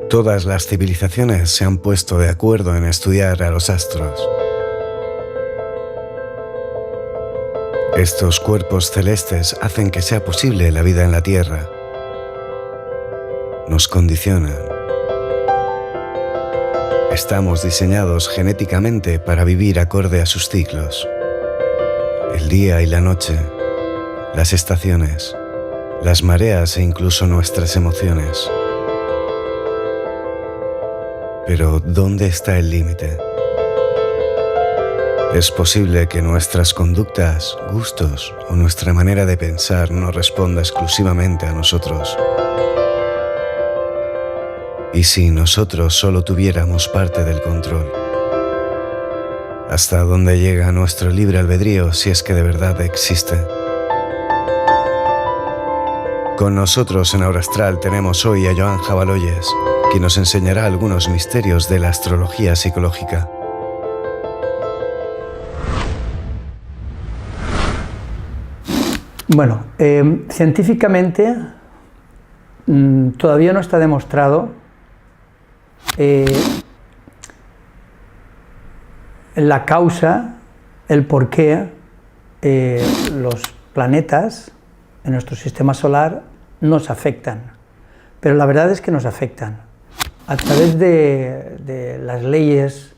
Todas las civilizaciones se han puesto de acuerdo en estudiar a los astros. Estos cuerpos celestes hacen que sea posible la vida en la Tierra. Nos condicionan. Estamos diseñados genéticamente para vivir acorde a sus ciclos. El día y la noche, las estaciones, las mareas e incluso nuestras emociones. Pero, ¿dónde está el límite? Es posible que nuestras conductas, gustos o nuestra manera de pensar no responda exclusivamente a nosotros. ¿Y si nosotros solo tuviéramos parte del control? ¿Hasta dónde llega nuestro libre albedrío si es que de verdad existe? Con nosotros en Aura Astral tenemos hoy a Joan Jabaloyes, quien nos enseñará algunos misterios de la astrología psicológica. Bueno, científicamente todavía no está demostrado la causa, el por qué los planetas en nuestro sistema solar nos afectan, pero la verdad es que nos afectan a través de las leyes.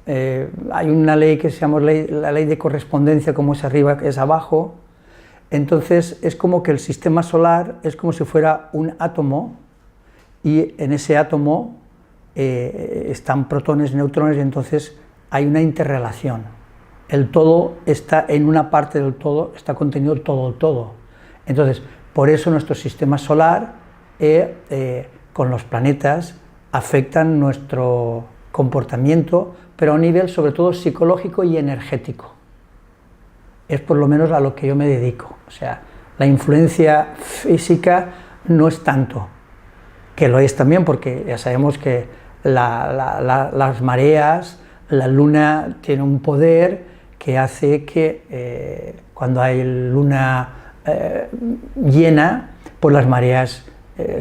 Hay una ley que se llama la ley de correspondencia, como es arriba es abajo. Entonces es como que el sistema solar es como si fuera un átomo, y en ese átomo están protones, neutrones, y entonces hay una interrelación. El todo está en una parte del todo, está contenido todo el todo. Entonces, por eso nuestro sistema solar con los planetas afectan nuestro comportamiento, pero a un nivel sobre todo psicológico y energético. Es por lo menos a lo que yo me dedico. O sea, la influencia física no es tanto, que lo es también porque ya sabemos que las mareas, la luna tiene un poder que hace que cuando hay luna llena, pues las mareas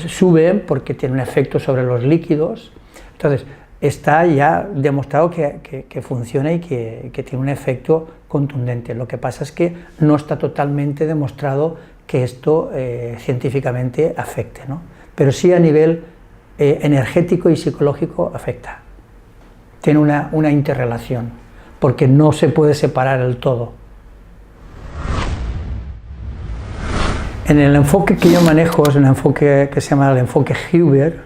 suben porque tiene un efecto sobre los líquidos. Entonces, está ya demostrado que funciona y que tiene un efecto contundente. Lo que pasa es que no está totalmente demostrado que esto científicamente afecte, ¿no? Pero sí a nivel energético y psicológico afecta. Tiene una interrelación, porque no se puede separar el todo. En el enfoque que yo manejo es un enfoque que se llama el enfoque Huber,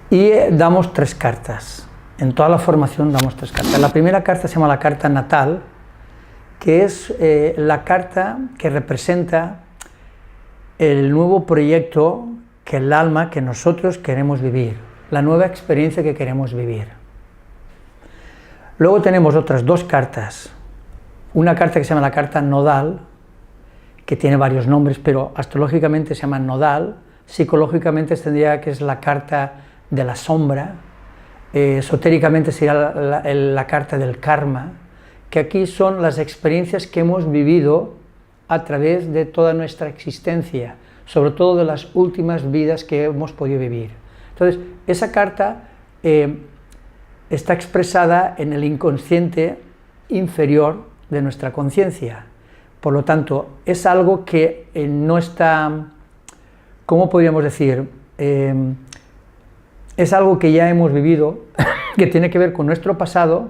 y damos 3 cartas. En toda la formación damos 3 cartas. La primera carta se llama la carta natal, que es la carta que representa el nuevo proyecto que el alma, que nosotros queremos vivir, la nueva experiencia que queremos vivir. Luego tenemos otras 2 cartas. Una carta que se llama la carta nodal, que tiene varios nombres, pero astrológicamente se llama nodal, psicológicamente tendría que es la carta de la sombra, esotéricamente sería la carta del karma, que aquí son las experiencias que hemos vivido a través de toda nuestra existencia, sobre todo de las últimas vidas que hemos podido vivir. Entonces, esa carta está expresada en el inconsciente inferior de nuestra conciencia. Por lo tanto, es algo que no está, ¿cómo podríamos decir? Es algo que ya hemos vivido, que tiene que ver con nuestro pasado,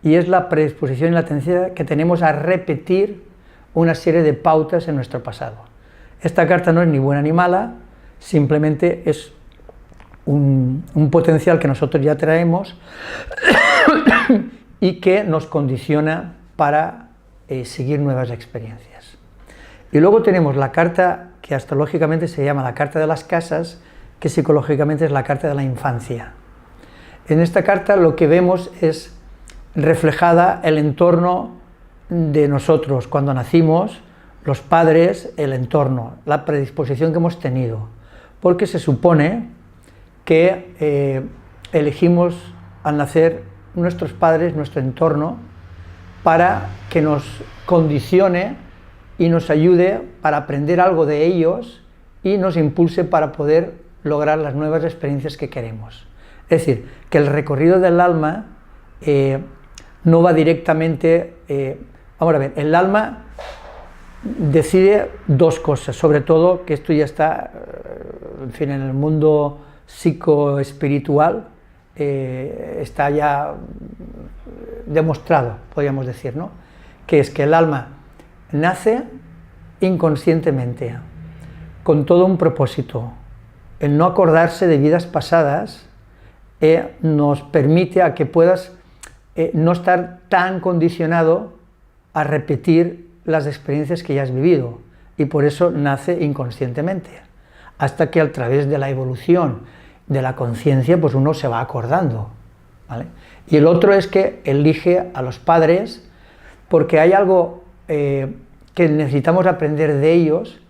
y es la predisposición y la tendencia que tenemos a repetir una serie de pautas en nuestro pasado. Esta carta no es ni buena ni mala, simplemente es un potencial que nosotros ya traemos y que nos condiciona para seguir nuevas experiencias. Y luego tenemos la carta que astrológicamente se llama la carta de las casas, que psicológicamente es la carta de la infancia. En esta carta lo que vemos es reflejada el entorno de nosotros cuando nacimos, los padres, el entorno, la predisposición que hemos tenido, porque se supone que elegimos al nacer nuestros padres, nuestro entorno, para que nos condicione y nos ayude para aprender algo de ellos y nos impulse para poder lograr las nuevas experiencias que queremos. Es decir, que el recorrido del alma no va directamente... vamos a ver, el alma decide dos cosas, sobre todo que esto ya está, en fin, en el mundo psicoespiritual, está ya demostrado, podríamos decir, ¿no? Que es que el alma nace inconscientemente, con todo un propósito. El no acordarse de vidas pasadas nos permite a que puedas no estar tan condicionado a repetir las experiencias que ya has vivido, y por eso nace inconscientemente, hasta que a través de la evolución de la conciencia pues uno se va acordando, ¿vale? Y el otro es que elige a los padres porque hay algo que necesitamos aprender de ellos,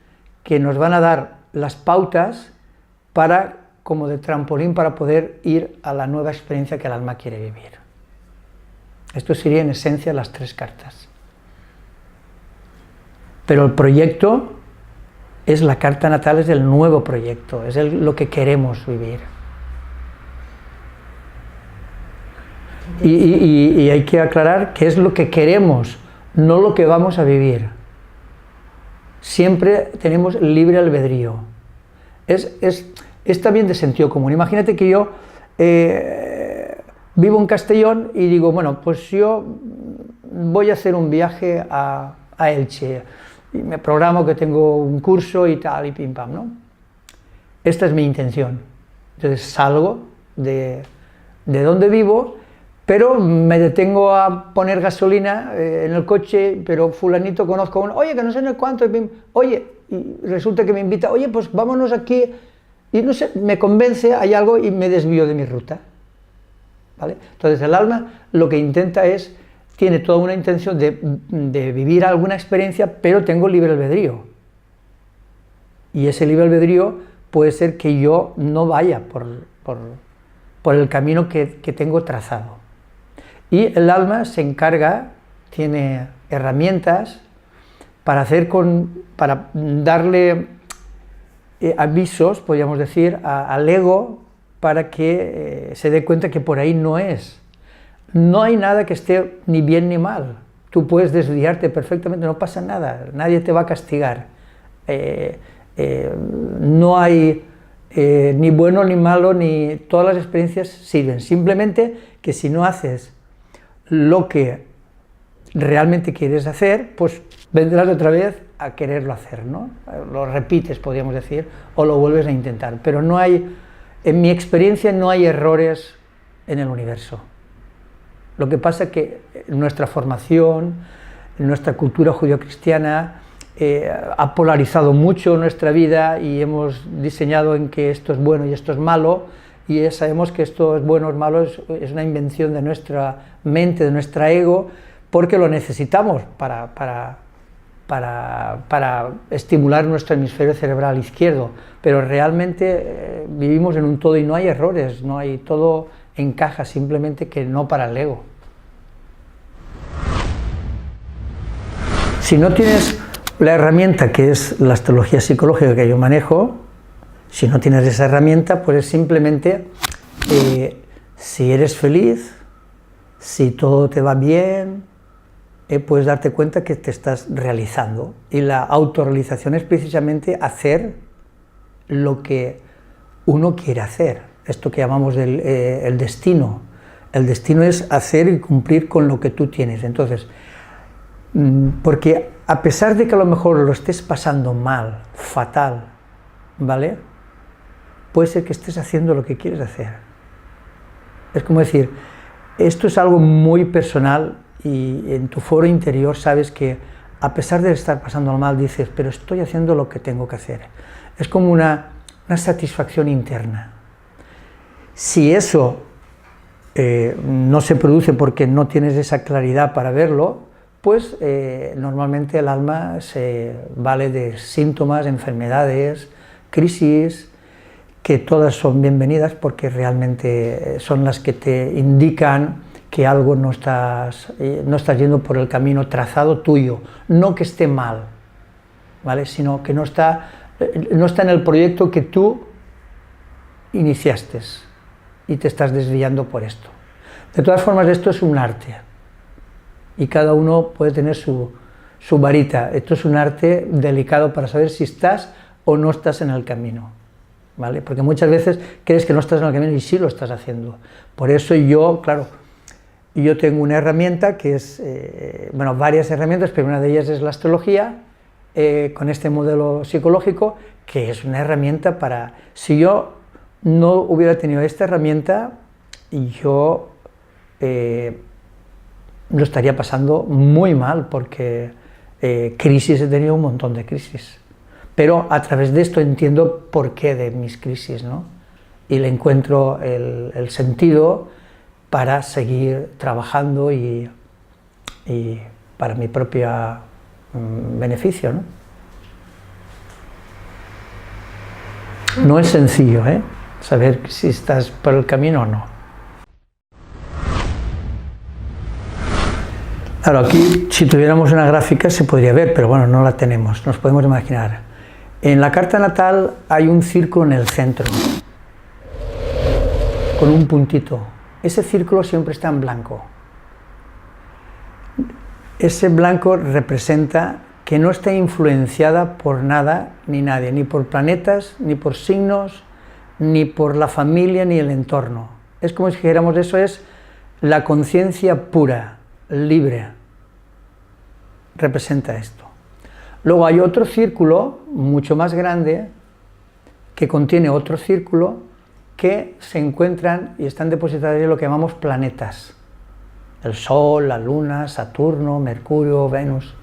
que nos van a dar las pautas para, como de trampolín, para poder ir a la nueva experiencia que el alma quiere vivir. Esto sería en esencia las tres cartas. Pero el proyecto es la carta natal, es el nuevo proyecto, es lo que queremos vivir. Y hay que aclarar que es lo que queremos, no lo que vamos a vivir. Siempre tenemos libre albedrío. Es también de sentido común. Imagínate que yo vivo en Castellón y digo, bueno, pues yo voy a hacer un viaje a Elche, y me programo que tengo un curso y tal, y pim pam, ¿no? Esta es mi intención. Entonces salgo de donde vivo, pero me detengo a poner gasolina en el coche, pero fulanito conozco a uno, oye, que no sé en el cuánto, oye, y resulta que me invita, oye, pues vámonos aquí, y no sé, me convence, hay algo y me desvío de mi ruta, ¿vale? Entonces el alma lo que intenta es, tiene toda una intención de vivir alguna experiencia, pero tengo libre albedrío. Y ese libre albedrío puede ser que yo no vaya por el camino que tengo trazado. Y el alma se encarga, tiene herramientas para darle avisos, podríamos decir, al ego, para que se dé cuenta que por ahí no es. No hay nada que esté ni bien ni mal, tú puedes desviarte perfectamente, no pasa nada, nadie te va a castigar, no hay ni bueno ni malo, ni todas las experiencias sirven, simplemente que si no haces lo que realmente quieres hacer, pues vendrás otra vez a quererlo hacer, ¿no? Lo repites, podríamos decir, o lo vuelves a intentar, pero no hay, en mi experiencia no hay errores en el universo. Lo que pasa es que nuestra formación, nuestra cultura judeocristiana ha polarizado mucho nuestra vida y hemos diseñado en que esto es bueno y esto es malo, y sabemos que esto es bueno o es malo, es una invención de nuestra mente, de nuestra ego, porque lo necesitamos para estimular nuestro hemisferio cerebral izquierdo, pero realmente vivimos en un todo y no hay errores, no hay, todo encaja, simplemente que no para el ego. Si no tienes la herramienta que es la astrología psicológica que yo manejo, si no tienes esa herramienta, pues es simplemente si eres feliz, si todo te va bien, puedes darte cuenta que te estás realizando. Y la autorrealización es precisamente hacer lo que uno quiere hacer. Esto que llamamos el destino. El destino es hacer y cumplir con lo que tú tienes. Entonces, porque a pesar de que a lo mejor lo estés pasando mal, fatal, ¿vale? Puede ser que estés haciendo lo que quieres hacer. Es como decir, esto es algo muy personal y en tu foro interior sabes que a pesar de estar pasando mal, dices, pero estoy haciendo lo que tengo que hacer. Es como una satisfacción interna. Si eso no se produce porque no tienes esa claridad para verlo, pues normalmente el alma se vale de síntomas, enfermedades, crisis, que todas son bienvenidas porque realmente son las que te indican que algo no estás yendo por el camino trazado tuyo, no que esté mal, ¿vale? Sino que no está en el proyecto que tú iniciaste y te estás desviando por esto. De todas formas, esto es un arte y cada uno puede tener su varita. Esto es un arte delicado para saber si estás o no estás en el camino, ¿vale? Porque muchas veces crees que no estás en el camino y sí lo estás haciendo. Por eso yo, claro, yo tengo una herramienta que es, bueno, varias herramientas, pero una de ellas es la astrología, con este modelo psicológico, que es una herramienta para... Si yo no hubiera tenido esta herramienta, yo lo estaría pasando muy mal, porque crisis he tenido un montón de crisis. Pero a través de esto entiendo por qué de mis crisis, ¿no? Y le encuentro el sentido para seguir trabajando y para mi propio beneficio, ¿no? No es sencillo, saber si estás por el camino o no. Claro, aquí si tuviéramos una gráfica se podría ver, pero bueno, no la tenemos, nos podemos imaginar. En la carta natal hay un círculo en el centro, con un puntito. Ese círculo siempre está en blanco. Ese blanco representa que no está influenciada por nada ni nadie, ni por planetas, ni por signos, ni por la familia, ni el entorno. Es como si dijéramos, eso es la conciencia pura, libre. Representa esto. Luego hay otro círculo, mucho más grande, que contiene otro círculo, que se encuentran y están depositados en lo que llamamos planetas. El Sol, la Luna, Saturno, Mercurio, Venus.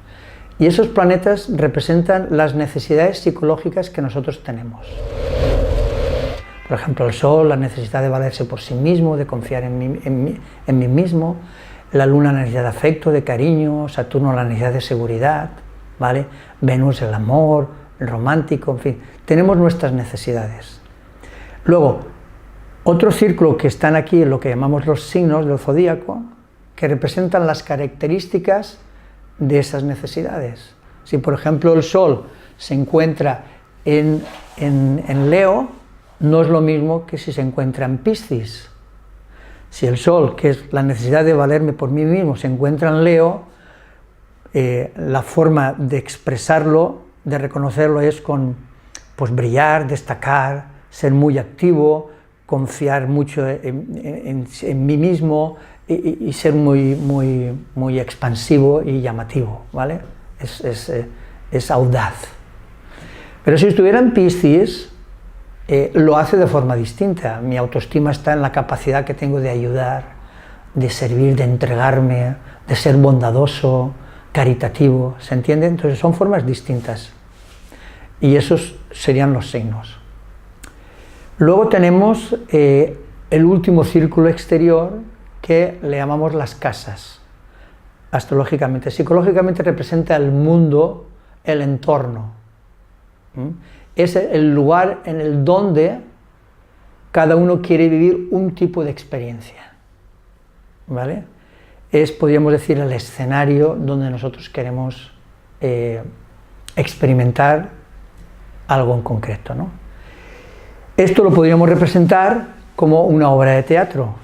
Y esos planetas representan las necesidades psicológicas que nosotros tenemos. Por ejemplo, el Sol, la necesidad de valerse por sí mismo, de confiar en mí mismo. La Luna, la necesidad de afecto, de cariño. Saturno, la necesidad de seguridad, ¿vale? Venus, el amor, el romántico, en fin. Tenemos nuestras necesidades. Luego, otro círculo que están aquí en lo que llamamos los signos del zodíaco, que representan las características de esas necesidades. Si por ejemplo el Sol se encuentra en Leo, no es lo mismo que si se encuentra en Piscis. Si el Sol, que es la necesidad de valerme por mí mismo, se encuentra en Leo, la forma de expresarlo, de reconocerlo, es con pues, brillar, destacar, ser muy activo, confiar mucho en mí mismo y ser muy expansivo y llamativo, ¿vale? Es audaz. Pero si estuviera en Piscis, lo hace de forma distinta. Mi autoestima está en la capacidad que tengo de ayudar, de servir, de entregarme, de ser bondadoso, caritativo, ¿se entiende? Entonces son formas distintas. Y esos serían los signos. Luego tenemos el último círculo exterior, que le llamamos las casas, astrológicamente. Psicológicamente representa el mundo, el entorno. Es el lugar en el donde cada uno quiere vivir un tipo de experiencia, ¿vale? Es, podríamos decir, el escenario donde nosotros queremos experimentar algo en concreto, ¿no? Esto lo podríamos representar como una obra de teatro.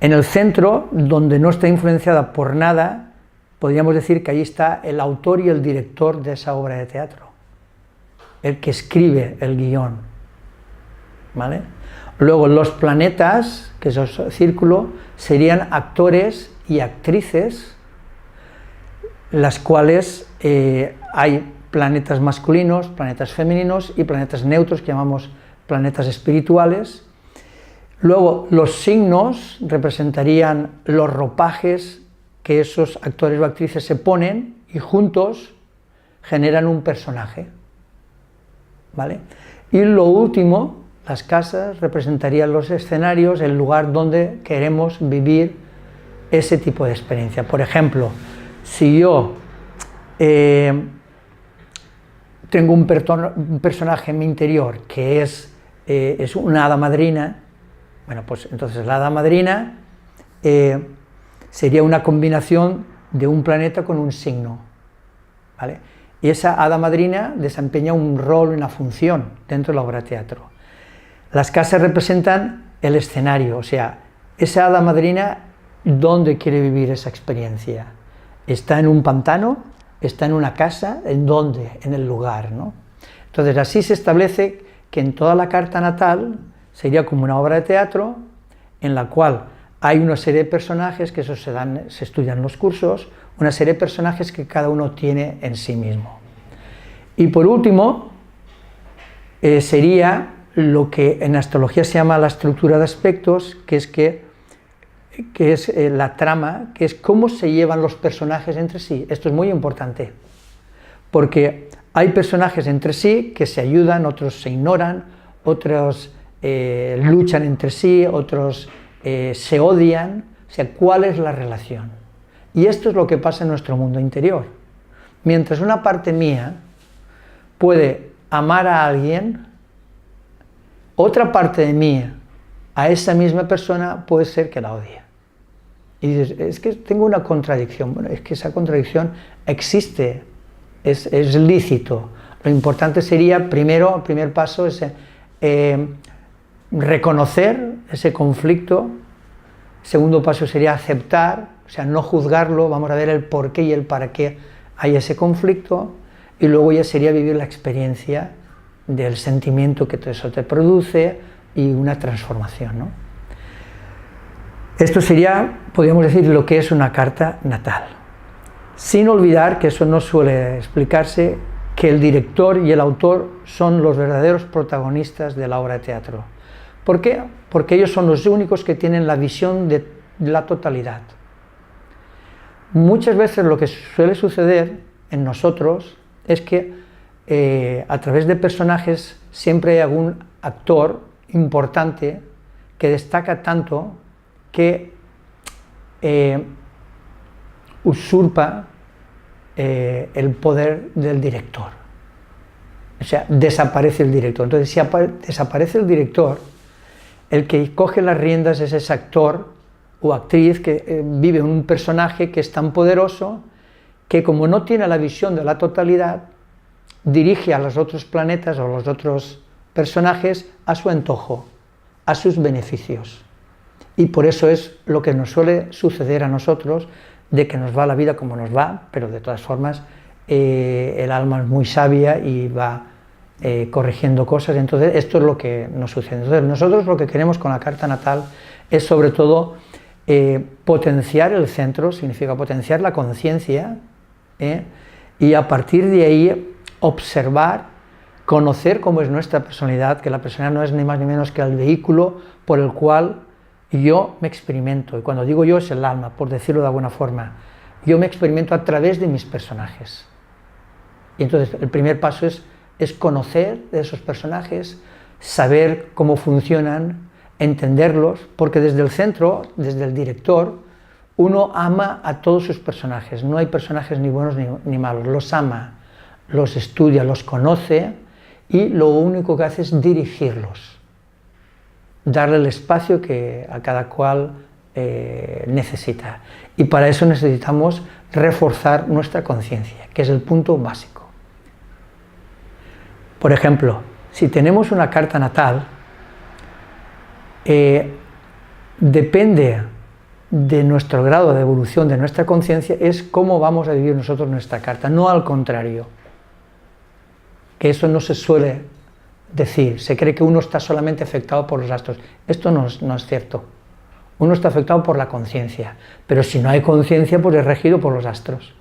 En el centro, donde no está influenciada por nada, podríamos decir que ahí está el autor y el director de esa obra de teatro, el que escribe el guión, ¿vale? Luego los planetas, que es el círculo, serían actores y actrices, las cuales hay planetas masculinos, planetas femeninos y planetas neutros, que llamamos planetas espirituales. Luego los signos representarían los ropajes que esos actores o actrices se ponen y juntos generan un personaje, ¿vale? Y lo último, las casas, representarían los escenarios, el lugar donde queremos vivir ese tipo de experiencia. Por ejemplo, si yo tengo un personaje en mi interior que es una hada madrina, bueno, pues entonces la hada madrina sería una combinación de un planeta con un signo, ¿vale? Y esa hada madrina desempeña un rol, una función dentro de la obra de teatro. Las casas representan el escenario, o sea, esa hada madrina, ¿dónde quiere vivir esa experiencia? ¿Está en un pantano? ¿Está en una casa? ¿En dónde? En el lugar, ¿no? Entonces, así se establece que en toda la carta natal sería como una obra de teatro en la cual hay una serie de personajes, que eso se estudian en los cursos, una serie de personajes que cada uno tiene en sí mismo. Y por último, sería lo que en astrología se llama la estructura de aspectos, que es la trama, que es cómo se llevan los personajes entre sí. Esto es muy importante, porque hay personajes entre sí que se ayudan, otros se ignoran, otros luchan entre sí, otros se odian, o sea, ¿cuál es la relación? Y esto es lo que pasa en nuestro mundo interior. Mientras una parte mía puede amar a alguien, otra parte de mí a esa misma persona puede ser que la odie. Y dices, es que tengo una contradicción. Bueno, es que esa contradicción existe, es lícito. Lo importante sería, primero, el primer paso es reconocer ese conflicto. El segundo paso sería aceptar, o sea, no juzgarlo, vamos a ver el por qué y el para qué hay ese conflicto, y luego ya sería vivir la experiencia del sentimiento que todo eso te produce y una transformación, ¿no? Esto sería, podríamos decir, lo que es una carta natal. Sin olvidar, que eso no suele explicarse, que el director y el autor son los verdaderos protagonistas de la obra de teatro. ¿Por qué? Porque ellos son los únicos que tienen la visión de la totalidad. Muchas veces lo que suele suceder en nosotros es que a través de personajes siempre hay algún actor importante que destaca tanto que usurpa el poder del director. O sea, desaparece el director. Entonces, si desaparece el director, el que coge las riendas es ese actor o actriz que vive un personaje que es tan poderoso que, como no tiene la visión de la totalidad, dirige a los otros planetas o los otros personajes a su antojo, a sus beneficios. Y por eso es lo que nos suele suceder a nosotros, de que nos va la vida como nos va, pero de todas formas el alma es muy sabia y va corrigiendo cosas. Entonces esto es lo que nos sucede. Entonces nosotros lo que queremos con la carta natal es sobre todo potenciar el centro, significa potenciar la conciencia, y a partir de ahí observar, conocer cómo es nuestra personalidad, que la personalidad no es ni más ni menos que el vehículo por el cual yo me experimento. Y cuando digo yo es el alma, por decirlo de alguna forma. Yo me experimento a través de mis personajes. Y entonces el primer paso es conocer de esos personajes, saber cómo funcionan, entenderlos, porque desde el centro, desde el director, uno ama a todos sus personajes. No hay personajes ni buenos ni malos, los ama, los estudia, los conoce, y lo único que hace es dirigirlos, darle el espacio que a cada cual necesita. Y para eso necesitamos reforzar nuestra conciencia, que es el punto básico. Por ejemplo, si tenemos una carta natal, depende de nuestro grado de evolución de nuestra conciencia, es cómo vamos a vivir nosotros nuestra carta, no al contrario. Que eso no se suele decir, se cree que uno está solamente afectado por los astros. Esto no es cierto. Uno está afectado por la conciencia, pero si no hay conciencia, pues es regido por los astros.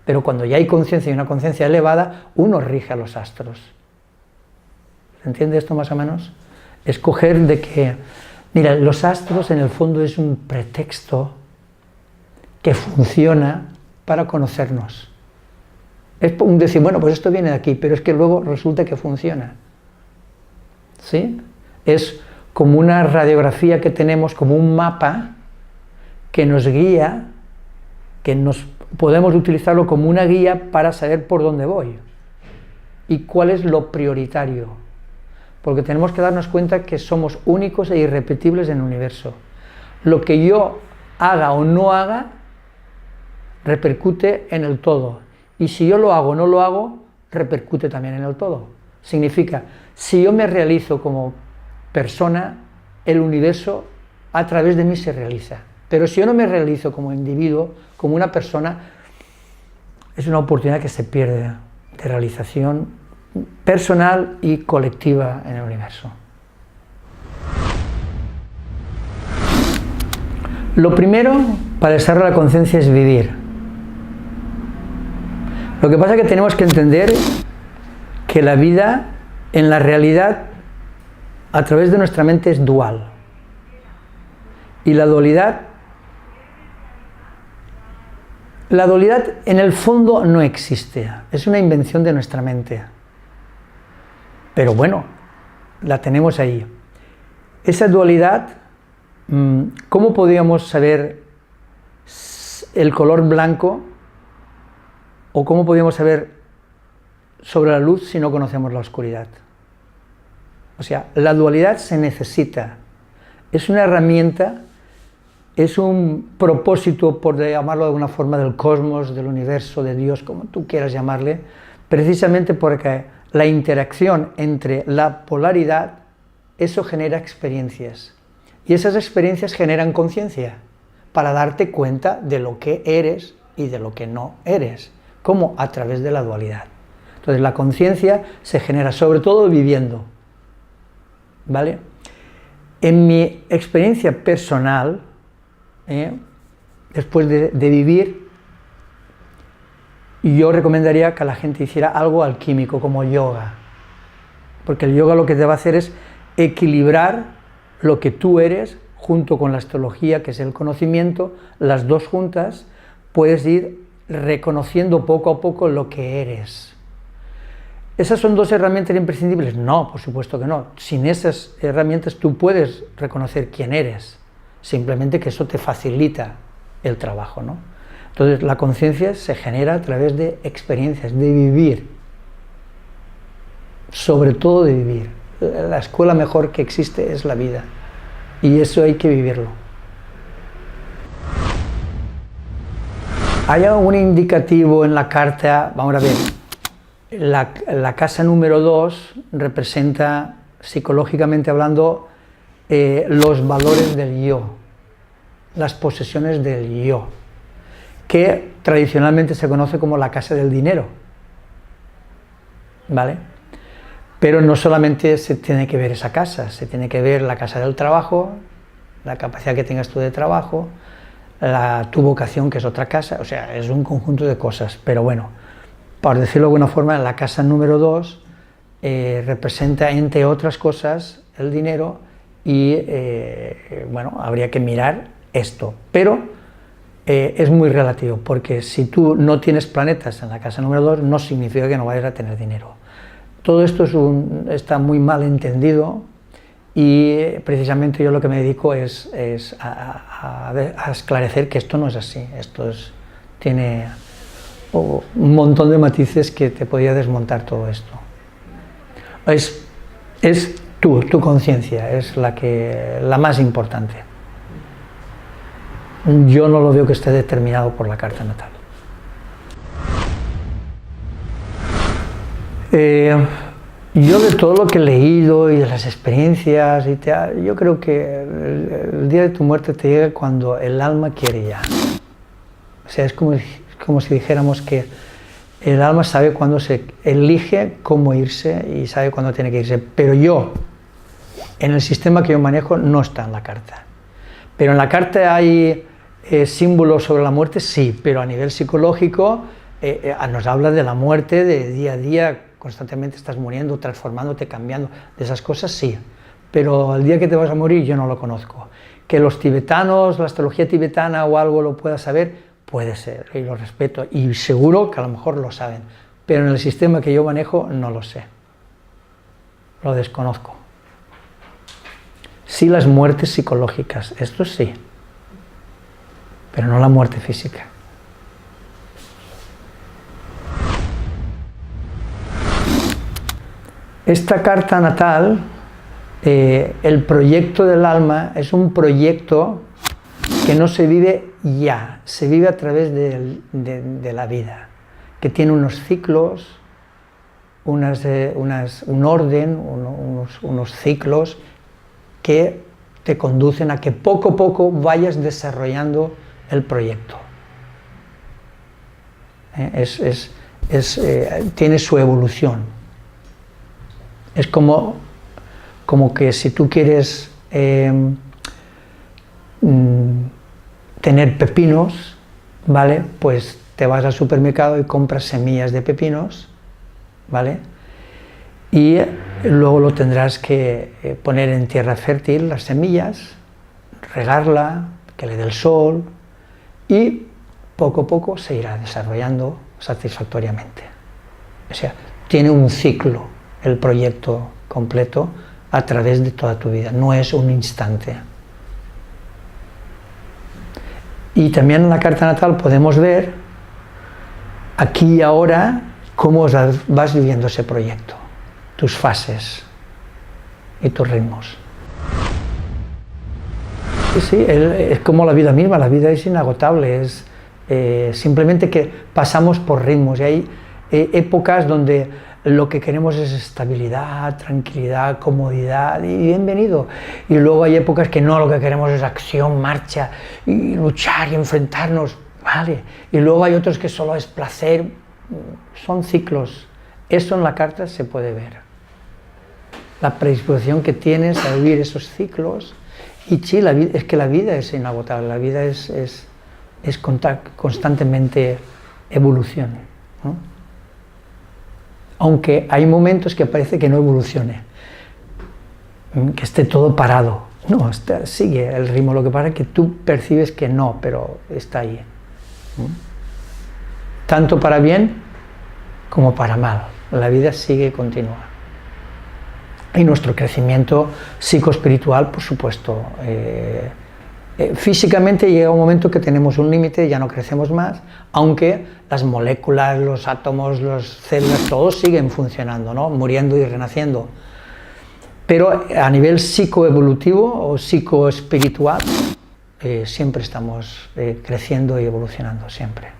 Pero cuando ya hay conciencia y una conciencia elevada, uno rige a los astros. ¿Se entiende esto más o menos? Escoger de que, mira, los astros en el fondo es un pretexto que funciona para conocernos. Es un decir, bueno, pues esto viene de aquí, pero es que luego resulta que funciona. ¿Sí? Es como una radiografía que tenemos, como un mapa que nos guía, podemos utilizarlo como una guía para saber por dónde voy y cuál es lo prioritario. Porque tenemos que darnos cuenta que somos únicos e irrepetibles en el universo. Lo que yo haga o no haga repercute en el todo. Y si yo lo hago o no lo hago, repercute también en el todo. Significa, si yo me realizo como persona, el universo a través de mí se realiza. Pero si yo no me realizo como individuo, como una persona, es una oportunidad que se pierde de realización personal y colectiva en el universo. Lo primero para desarrollar la conciencia es vivir. Lo que pasa es que tenemos que entender que la vida en la realidad a través de nuestra mente es dual. Y la dualidad en el fondo no existe, es una invención de nuestra mente. Pero bueno, la tenemos ahí. Esa dualidad, ¿cómo podríamos saber el color blanco o cómo podríamos saber sobre la luz si no conocemos la oscuridad? O sea, la dualidad se necesita, es una herramienta, es un propósito, por llamarlo de alguna forma, del cosmos, del universo, de Dios, como tú quieras llamarle, precisamente porque la interacción entre la polaridad, eso genera experiencias. Y esas experiencias generan conciencia, para darte cuenta de lo que eres y de lo que no eres, como a través de la dualidad. Entonces la conciencia se genera sobre todo viviendo, ¿vale? En mi experiencia personal, después de vivir, yo recomendaría que la gente hiciera algo alquímico como yoga, porque el yoga lo que te va a hacer es equilibrar lo que tú eres junto con la astrología, que es el conocimiento, las dos juntas, puedes ir reconociendo poco a poco lo que eres. ¿Esas son dos herramientas imprescindibles? No, por supuesto que no. Sin esas herramientas tú puedes reconocer quién eres, simplemente que eso te facilita el trabajo, ¿no? Entonces la conciencia se genera a través de experiencias, de vivir, sobre todo de vivir. La escuela mejor que existe es la vida, y eso hay que vivirlo. Hay un indicativo en la carta, vamos a ver, la casa número 2 representa, psicológicamente hablando, los valores del yo, las posesiones del yo, que tradicionalmente se conoce como la casa del dinero, ¿vale? Pero no solamente se tiene que ver esa casa, se tiene que ver la casa del trabajo, la capacidad que tengas tú de trabajo, tu vocación, que es otra casa, o sea, es un conjunto de cosas, pero bueno, por decirlo de alguna forma, la casa número 2 representa, entre otras cosas, el dinero y, bueno, habría que mirar esto, pero es muy relativo, porque si tú no tienes planetas en la casa número 2, no significa que no vayas a tener dinero. Todo esto está muy mal entendido y precisamente yo lo que me dedico es a esclarecer que esto no es así, tiene un montón de matices que te podría desmontar todo esto. Es tu conciencia, es la más importante. Yo no lo veo que esté determinado por la carta natal. Yo de todo lo que he leído y de las experiencias, yo creo que el día de tu muerte te llega cuando el alma quiere ya. O sea, es como si dijéramos que el alma sabe cuándo se elige cómo irse y sabe cuándo tiene que irse, pero en el sistema que yo manejo, no está en la carta. Pero en la carta hay símbolos sobre la muerte, sí, pero a nivel psicológico nos habla de la muerte, de día a día, constantemente estás muriendo, transformándote, cambiando, de esas cosas sí, pero el día que te vas a morir yo no lo conozco. Que los tibetanos, la astrología tibetana o algo lo pueda saber, puede ser, y lo respeto, y seguro que a lo mejor lo saben, pero en el sistema que yo manejo no lo sé, lo desconozco. Sí, las muertes psicológicas, esto sí, pero no la muerte física. Esta carta natal, el proyecto del alma es un proyecto que no se vive ya, se vive a través de la vida, que tiene unos ciclos, un orden, unos ciclos, que te conducen a que poco a poco vayas desarrollando el proyecto. Tiene su evolución. Es como que si tú quieres tener pepinos, ¿vale? Pues te vas al supermercado y compras semillas de pepinos, ¿vale? Y luego lo tendrás que poner en tierra fértil, las semillas, regarla, que le dé el sol, y poco a poco se irá desarrollando satisfactoriamente. O sea, tiene un ciclo el proyecto completo a través de toda tu vida, no es un instante. Y también en la carta natal podemos ver aquí y ahora cómo vas viviendo ese proyecto, tus fases y tus ritmos. Sí, es como la vida misma, la vida es inagotable, es simplemente que pasamos por ritmos y hay épocas donde lo que queremos es estabilidad, tranquilidad, comodidad y bienvenido. Y luego hay épocas que no, lo que queremos es acción, marcha y luchar y enfrentarnos, vale. Y luego hay otros que solo es placer, son ciclos. Eso en la carta se puede ver. La predisposición que tienes a vivir esos ciclos. Y sí, es que la vida es inagotable, la vida es constantemente evolución, ¿no? Aunque hay momentos que parece que no evolucione, que esté todo parado. No, sigue el ritmo, lo que pasa es que tú percibes que no, pero está ahí. Tanto para bien como para mal, la vida sigue continua. Y nuestro crecimiento psicoespiritual, por supuesto. Físicamente llega un momento que tenemos un límite, ya no crecemos más, aunque las moléculas, los átomos, las células, todos siguen funcionando, ¿no? Muriendo y renaciendo. Pero a nivel psicoevolutivo o psicoespiritual, siempre estamos creciendo y evolucionando, siempre.